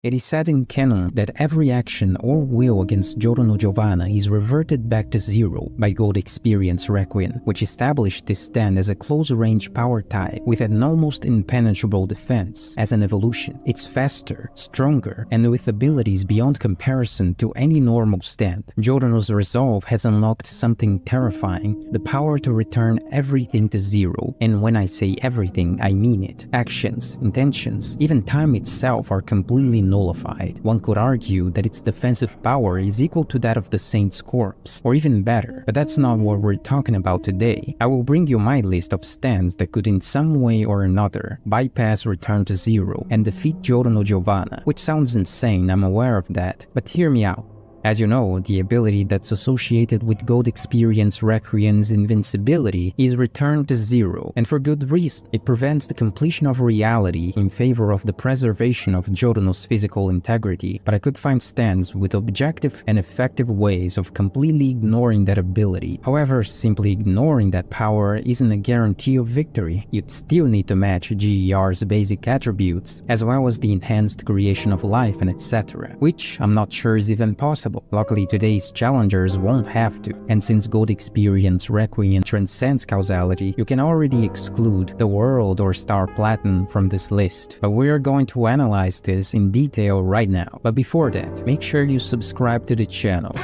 It is said in canon that every action or will against Giorno Giovanna is reverted back to zero by God Experience Requiem, which established this stand as a close-range power type with an almost impenetrable defense. As an evolution, it's faster, stronger, and with abilities beyond comparison to any normal stand. Giorno's resolve has unlocked something terrifying, the power to return everything to zero. And when I say everything, I mean it. Actions, intentions, even time itself are completely nullified. One could argue that its defensive power is equal to that of the Saint's corpse, or even better, but that's not what we're talking about today. I will bring you my list of stands that could in some way or another bypass return to zero and defeat Giorno Giovanna, which sounds insane, I'm aware of that, but hear me out. As you know, the ability that's associated with God Experience Requiem's invincibility is returned to zero, and for good reason. It prevents the completion of reality in favor of the preservation of Giorno's physical integrity, but I could find stands with objective and effective ways of completely ignoring that ability. However, simply ignoring that power isn't a guarantee of victory. You'd still need to match GER's basic attributes, as well as the enhanced creation of life and etc., which I'm not sure is even possible. Luckily, today's challengers won't have to, and since God Experience Requiem transcends causality, you can already exclude the World or Star Platinum from this list. But we are going to analyze this in detail right now. But before that, make sure you subscribe to the channel.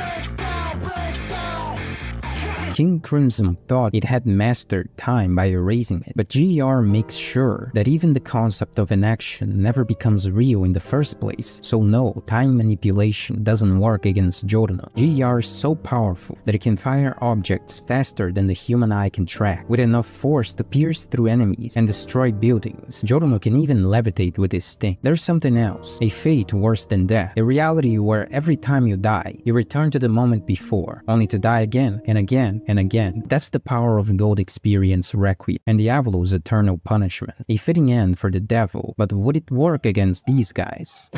King Crimson thought it had mastered time by erasing it, but GER makes sure that even the concept of an action never becomes real in the first place. So no, time manipulation doesn't work against Giorno. GER is so powerful that it can fire objects faster than the human eye can track, with enough force to pierce through enemies and destroy buildings. Giorno can even levitate with his sting. There's something else, a fate worse than death, a reality where every time you die, you return to the moment before, only to die again and again and again. That's the power of God Experience Requiem and Diablo's eternal punishment. A fitting end for the devil, but would it work against these guys?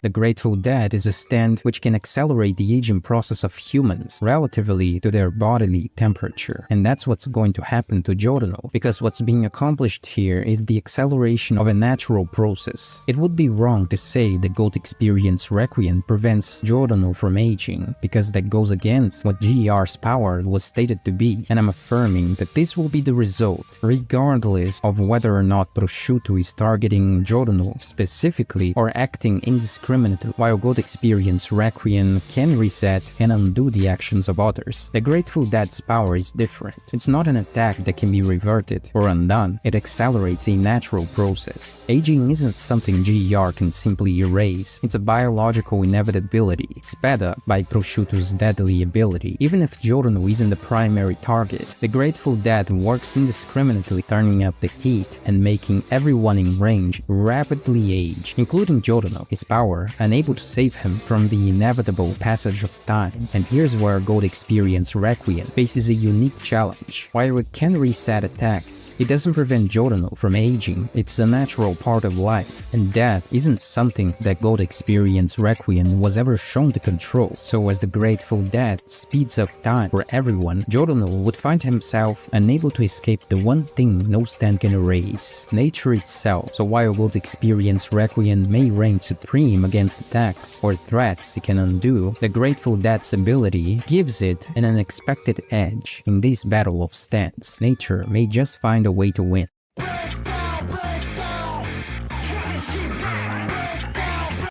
The Grateful Dead is a stand which can accelerate the aging process of humans relatively to their bodily temperature. And that's what's going to happen to Giorno, because what's being accomplished here is the acceleration of a natural process. It would be wrong to say that God Experience Requiem prevents Giorno from aging, because that goes against what GER's power was stated to be, and I'm affirming that this will be the result, regardless of whether or not Prosciutto is targeting Giorno specifically or acting indiscriminately. While God Experience Requiem can reset and undo the actions of others, the Grateful Dead's power is different. It's not an attack that can be reverted or undone, it accelerates a natural process. Aging isn't something GER can simply erase, it's a biological inevitability, sped up by Prosciutto's deadly ability. Even if Giorno isn't the primary target, the Grateful Dead works indiscriminately, turning up the heat and making everyone in range rapidly age, including Giorno. His power unable to save him from the inevitable passage of time. And here's where God Experience Requiem faces a unique challenge. While it can reset attacks, it doesn't prevent Giorno from aging. It's a natural part of life, and death isn't something that God Experience Requiem was ever shown to control. So as the Grateful Dead speeds up time for everyone, Giorno would find himself unable to escape the one thing no stand can erase, nature itself. So while God Experience Requiem may reign supreme against attacks or threats it can undo, the Grateful Dead's ability gives it an unexpected edge. In this battle of stands, nature may just find a way to win.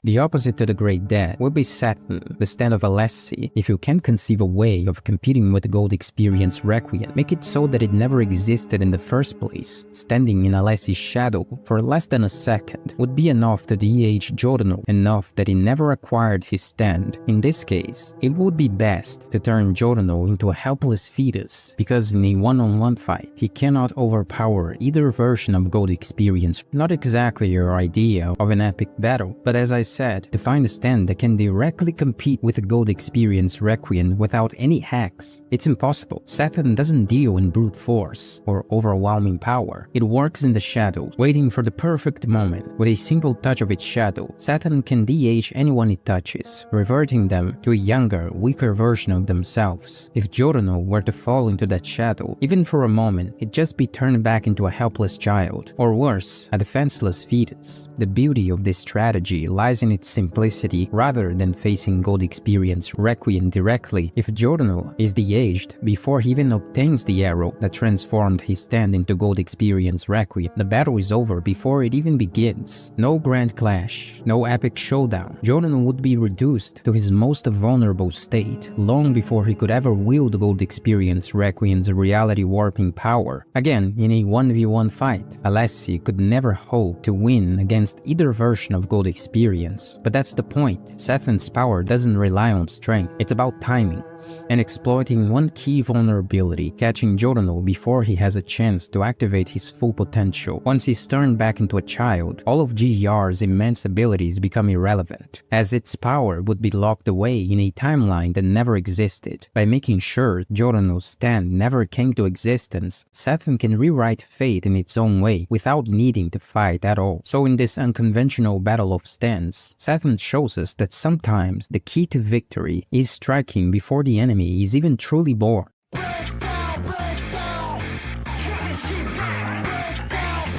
The opposite to the Great Dead would be Saturn, the stand of Alessi. If you can conceive a way of competing with the God Experience Requiem, make it so that it never existed in the first place. Standing in Alessi's shadow for less than a second would be enough to de-age Giorno, enough that he never acquired his stand. In this case, it would be best to turn Giorno into a helpless fetus, because in a one-on-one fight, he cannot overpower either version of God Experience. Not exactly your idea of an epic battle, but as I said, to find a stand that can directly compete with the Gold Experience Requiem without any hacks, it's impossible. Saturn doesn't deal in brute force or overwhelming power. It works in the shadows, waiting for the perfect moment. With a simple touch of its shadow, Saturn can de-age anyone it touches, reverting them to a younger, weaker version of themselves. If Giorno were to fall into that shadow, even for a moment, it'd just be turned back into a helpless child, or worse, a defenseless fetus. The beauty of this strategy lies in its simplicity rather than facing Gold Experience Requiem directly. If Giorno is de-aged before he even obtains the arrow that transformed his stand into Gold Experience Requiem, the battle is over before it even begins. No grand clash, no epic showdown. Giorno would be reduced to his most vulnerable state long before he could ever wield Gold Experience Requiem's reality warping power. Again, in a 1v1 fight, Alessi could never hope to win against either version of Gold Experience. But that's the point. Saturn's power doesn't rely on strength, it's about timing and exploiting one key vulnerability, catching Giorno before he has a chance to activate his full potential. Once he's turned back into a child, all of GER's immense abilities become irrelevant, as its power would be locked away in a timeline that never existed. By making sure Giorno's stand never came to existence, Saturn can rewrite fate in its own way without needing to fight at all. So in this unconventional battle of stands, Saturn shows us that sometimes the key to victory is striking before the enemy is even truly born.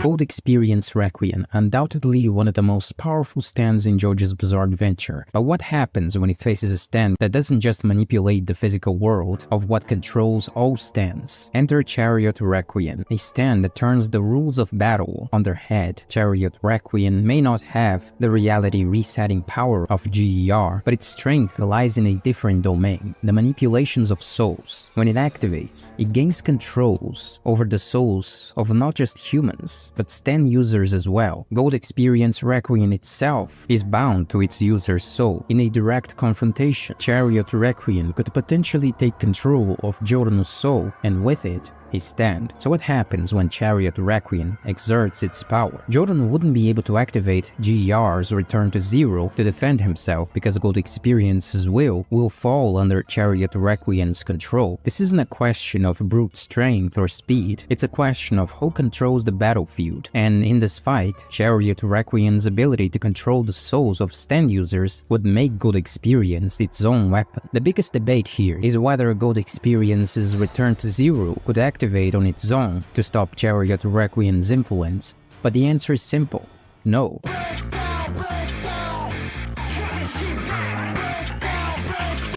Gold Experience Requiem, undoubtedly one of the most powerful stands in JoJo's Bizarre Adventure. But what happens when he faces a stand that doesn't just manipulate the physical world of what controls all stands? Enter Chariot Requiem, a stand that turns the rules of battle on their head. Chariot Requiem may not have the reality resetting power of GER, but its strength lies in a different domain, the manipulations of souls. When it activates, it gains controls over the souls of not just humans, but stand users as well. Gold Experience Requiem itself is bound to its user's soul. In a direct confrontation, Chariot Requiem could potentially take control of Giorno's soul, and with it, his stand. So what happens when Chariot Requiem exerts its power? Giorno wouldn't be able to activate GER's return to zero to defend himself because Gold Experience's will fall under Chariot Requiem's control. This isn't a question of brute strength or speed, it's a question of who controls the battlefield. And in this fight, Chariot Requiem's ability to control the souls of stand users would make Gold Experience its own weapon. The biggest debate here is whether Gold Experience's return to zero could activate on its own to stop Chariot Requiem's influence, but the answer is simple: no.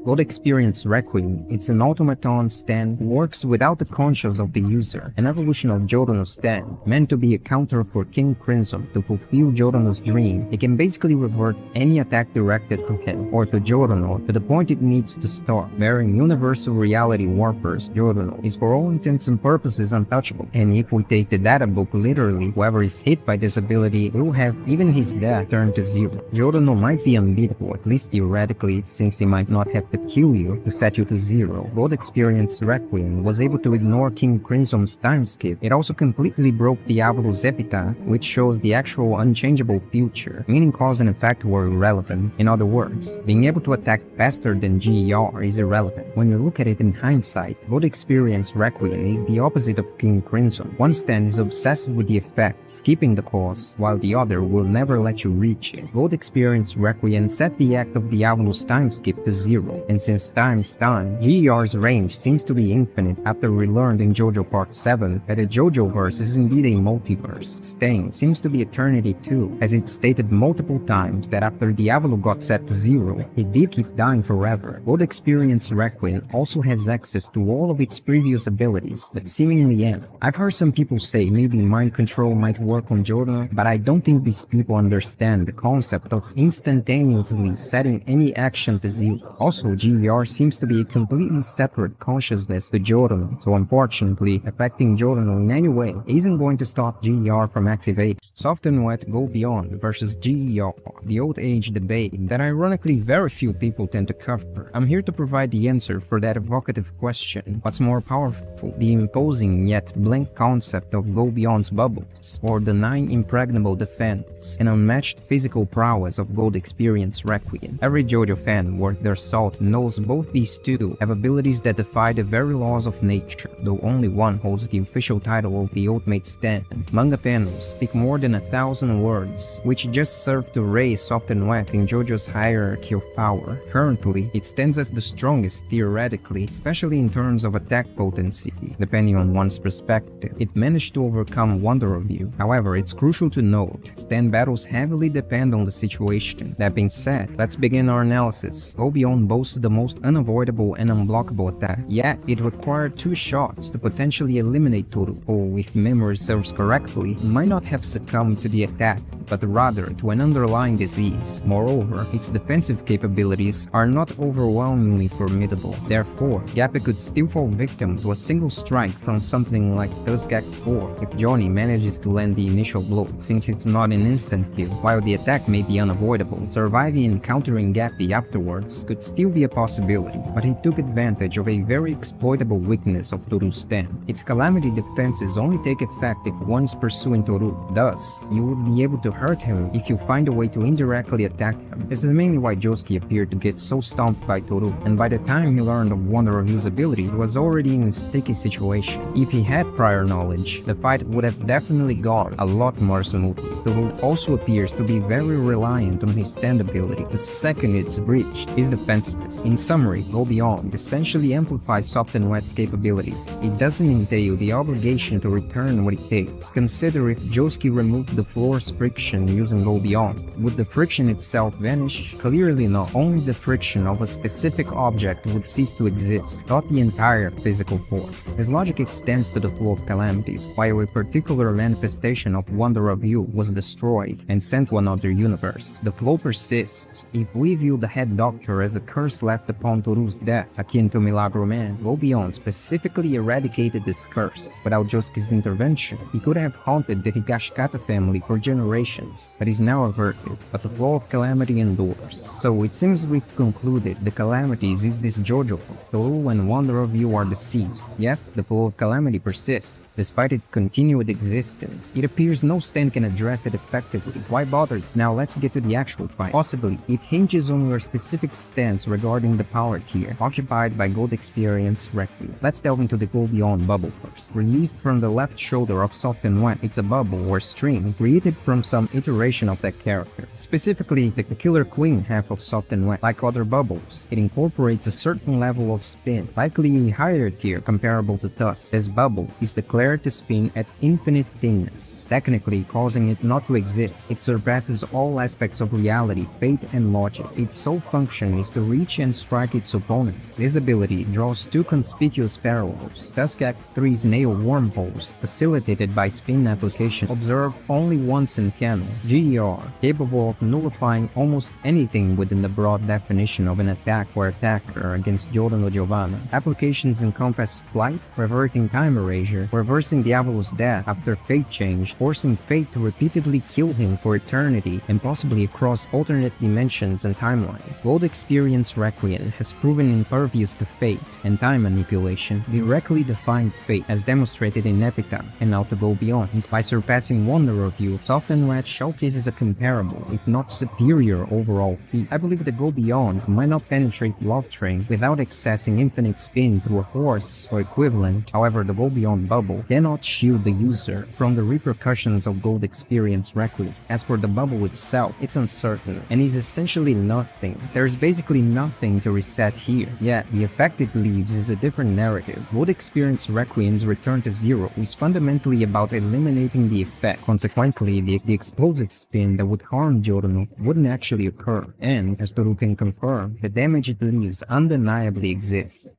Gold Experience Requiem, it's an automaton stand, works without the conscience of the user, an evolution of Giorno's stand, meant to be a counter for King Crimson to fulfill Giorno's dream. It can basically revert any attack directed to him, or to Giorno, to the point it needs to stop. Bearing universal reality warpers, Giorno is for all intents and purposes untouchable, and if we take the data book literally, whoever is hit by this ability will have even his death turned to zero. Giorno might be unbeatable, at least theoretically, since he might not have to kill you to set you to zero. Gold Experience Requiem was able to ignore King Crimson's time skip. It also completely broke Diablo's epitaph, which shows the actual unchangeable future, meaning cause and effect were irrelevant. In other words, being able to attack faster than GER is irrelevant. When you look at it in hindsight, Gold Experience Requiem is the opposite of King Crimson. One stand is obsessed with the effect, skipping the cause, while the other will never let you reach it. Gold Experience Requiem set the act of Diablo's time skip to zero, and since time is time, GER's range seems to be infinite after we learned in JoJo Part 7 that the JoJo-verse is indeed a multiverse. Staying seems to be eternity too, as it stated multiple times that after Diablo got set to zero, he did keep dying forever. Gold Experience Requiem also has access to all of its previous abilities, but seemingly end. I've heard some people say maybe mind control might work on Giorno, but I don't think these people understand the concept of instantaneously setting any action to zero. Also, though GER seems to be a completely separate consciousness to Giorno, so unfortunately, affecting Giorno in any way isn't going to stop GER from activating. Soft and Wet Go Beyond versus GER, the old age debate that ironically very few people tend to cover. I'm here to provide the answer for that evocative question: what's more powerful, the imposing yet blank concept of Go Beyond's bubbles, or the 9 impregnable defense and unmatched physical prowess of Gold Experience Requiem? Every JoJo fan worth their salt knows both these two have abilities that defy the very laws of nature, though only one holds the official title of the Ultimate Stand. Manga panels speak more than 1,000 words, which just serve to raise Soft and Wet in JoJo's hierarchy of power. Currently, it stands as the strongest theoretically, especially in terms of attack potency, depending on one's perspective. It managed to overcome Wonder of You. However, it's crucial to note, stand battles heavily depend on the situation. That being said, let's begin our analysis. Go Beyond boasts the most unavoidable and unblockable attack, yet it required 2 shots to potentially eliminate Toru, who, if memory serves correctly, might not have succumbed to the attack, but rather to an underlying disease. Moreover, its defensive capabilities are not overwhelmingly formidable. Therefore, Gappy could still fall victim to a single strike from something like Tuzgak 4 if Johnny manages to land the initial blow, since it's not an instant kill. While the attack may be unavoidable, surviving and countering Gappy afterwards could still be a possibility, but he took advantage of a very exploitable weakness of Toru's stand. Its calamity defenses only take effect if one's pursuing Toru. Thus, you would be able to hurt him if you find a way to indirectly attack him. This is mainly why Josuke appeared to get so stomped by Toru, and by the time he learned of Wonder of You's ability, he was already in a sticky situation. If he had prior knowledge, the fight would have definitely gone a lot more smoothly. Toru also appears to be very reliant on his stand ability. The second it's breached, his defenseless. In summary, Go Beyond essentially amplifies Soft and Wet's capabilities. It doesn't entail the obligation to return what it takes. Consider if Josuke removed the floor's friction using Go Beyond. Would the friction itself vanish? Clearly not. Only the friction of a specific object would cease to exist, not the entire physical force. His logic extends to the flow of calamities. While a particular manifestation of Wonder of You was destroyed and sent to another universe, the flow persists. If we view the head doctor as a curse left upon Toru's death, akin to Milagro Man, Go Beyond specifically eradicated this curse. Without Josuke's intervention, he could have haunted the Higashikata family for generations, but is now averted, but the flow of calamity endures. So it seems we've concluded the calamities is this JoJo. Toru and Wonder of You are deceased, yet the flow of calamity persists. Despite its continued existence, it appears no stand can address it effectively. Why bother? Now let's get to the actual fight. Possibly, it hinges on your specific stance regarding the power tier occupied by Gold Experience Requiem. Let's delve into the Go Beyond bubble first. Released from the left shoulder of Soft and Wet, it's a bubble or string created from some iteration of that character. Specifically, the Killer Queen half of Soft and Wet. Like other bubbles, it incorporates a certain level of spin, likely a higher tier comparable to Tusk. This bubble is declared to spin at infinite thinness, technically causing it not to exist. It surpasses all aspects of reality, fate, and logic. Its sole function is to reach and strike its opponent. This ability draws 2 conspicuous parallels. Tusk Act 3's nail wormholes, facilitated by spin application, observed only once in canon. GER, capable of nullifying almost anything within the broad definition of an attack or attacker against Giorno Giovanna. Applications encompass flight, reverting time erasure, reversing Diablo's death after fate change, forcing fate to repeatedly kill him for eternity, and possibly across alternate dimensions and timelines. Gold Experience Requiem has proven impervious to fate and time manipulation, directly defying fate as demonstrated in Epitaph and now to Go Beyond. By surpassing Wonder of You, Soft and Wet showcases a comparable, if not superior overall feat. I believe the Go Beyond might not penetrate Love Train without accessing infinite spin through a horse or equivalent. However, the Go Beyond bubble cannot shield the user from the repercussions of Gold Experience Requiem. As for the bubble itself, it's uncertain and is essentially nothing. There's basically nothing to reset here, yet the effect it leaves is a different narrative. Gold Experience Requiem's return to zero is fundamentally about eliminating the effect. Consequently, the explosive spin that would harm Giorno wouldn't actually occur, and, as Toru can confirm, the damage it leaves undeniably exists.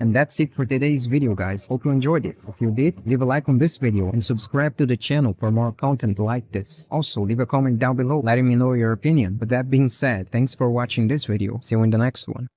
And that's it for today's video, guys. Hope you enjoyed it. If you did, leave a like on this video and subscribe to the channel for more content like this. Also, leave a comment down below letting me know your opinion. With that being said, thanks for watching this video. See you in the next one.